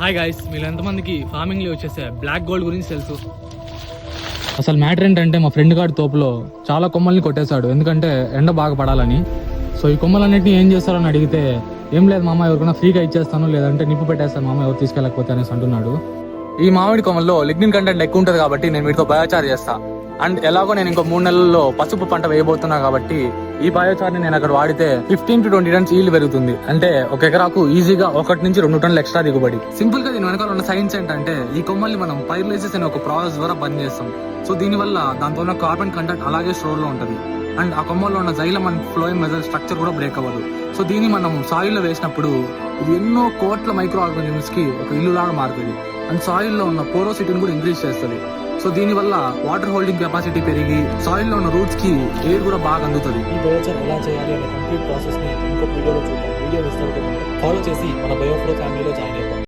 Hi guys, మీరు ఎంతమందికి farming లో వచ్చేసే బ్లాక్ గోల్డ్ గురించి తెలుసు? అసలు మ్యాటర్ ఏంటంటే మా ఫ్రెండ్ గారి తోపులో చాలా కొమ్మల్ని కొట్టేశాడు, ఎందుకంటే ఎండ బాగా పడాలని. సో ఈ కొమ్మలన్నింటినీ ఏం చేస్తారని అడిగితే, ఏం లేదు మామ, ఎవరికైనా ఫ్రీగా ఇచ్చేస్తాను, లేదంటే నిప్పు పెట్టేస్తాను మామ, ఎవరు తీసుకెళ్ళకపోతే అనేసి అంటున్నాడు. ఈ మామిడి కొమ్మల్లో లిగ్నిన్ కంటెంట్ ఎక్కువ ఉంటుంది కాబట్టి నేను వీటితో బయోచార్ చేస్తా. అండ్ ఎలాగో నేను ఇంకో 3 నెలల్లో పసుపు పంట వేయబోతున్నా కాబట్టి ఈ బయోచార్ని నేను అక్కడ వాడితే 15 to 20 టన్స్ ఈల్డ్ పెరుగుతుంది. అంటే ఒక ఎకరాకు ఈజీగా 1 నుంచి 2 టన్నులు ఎక్స్ట్రా దిగుబడి. సింపుల్ గా దీని వెనకాల ఉన్న సైన్స్ ఏంటంటే, ఈ కొమ్మల్ని మనం పైర్లైసిస్ అనే ఒక ప్రాసెస్ ద్వారా బంద్ చేస్తాం. సో దీనివల్ల దాంతో ఉన్న కార్బన్ కంటెంట్ అలాగే స్టోర్ లో ఉంటుంది. అండ్ ఆ కొమ్మల్లో ఉన్న జైలం అండ్ ఫ్లోయిమ్ మెజల్ స్ట్రక్చర్ కూడా బ్రేక్ అవ్వదు. సో దీన్ని మనం సాయిల్ లో వేసినప్పుడు ఇది ఎన్నో కోట్ల మైక్రో ఆర్గానిజమ్స్ కి ఒక ఇల్లు లాగా మారుతుంది. అండ్ సాయిల్ లో ఉన్న పోరోసిటీని కూడా ఇంక్రీజ్ చేస్తుంది. సో దీని వల్ల వాటర్ హోల్డింగ్ కెపాసిటీ పెరిగి సాయిల్ లో ఉన్న రూట్స్ కి ఎయిర్ కూడా బాగా అందుతుంది. ఈ బయోచార్ ఎలా చేయాలి అనే కంప్లీట్ ప్రాసెస్ ని ఇంకొక వీడియోలో చూద్దాం. వీడియో మిస్ అవ్వకుండా ఫాలో చేసి మన బయోఫ్లో ఫ్యామిలీలో జాయిన్ అయిపోండి.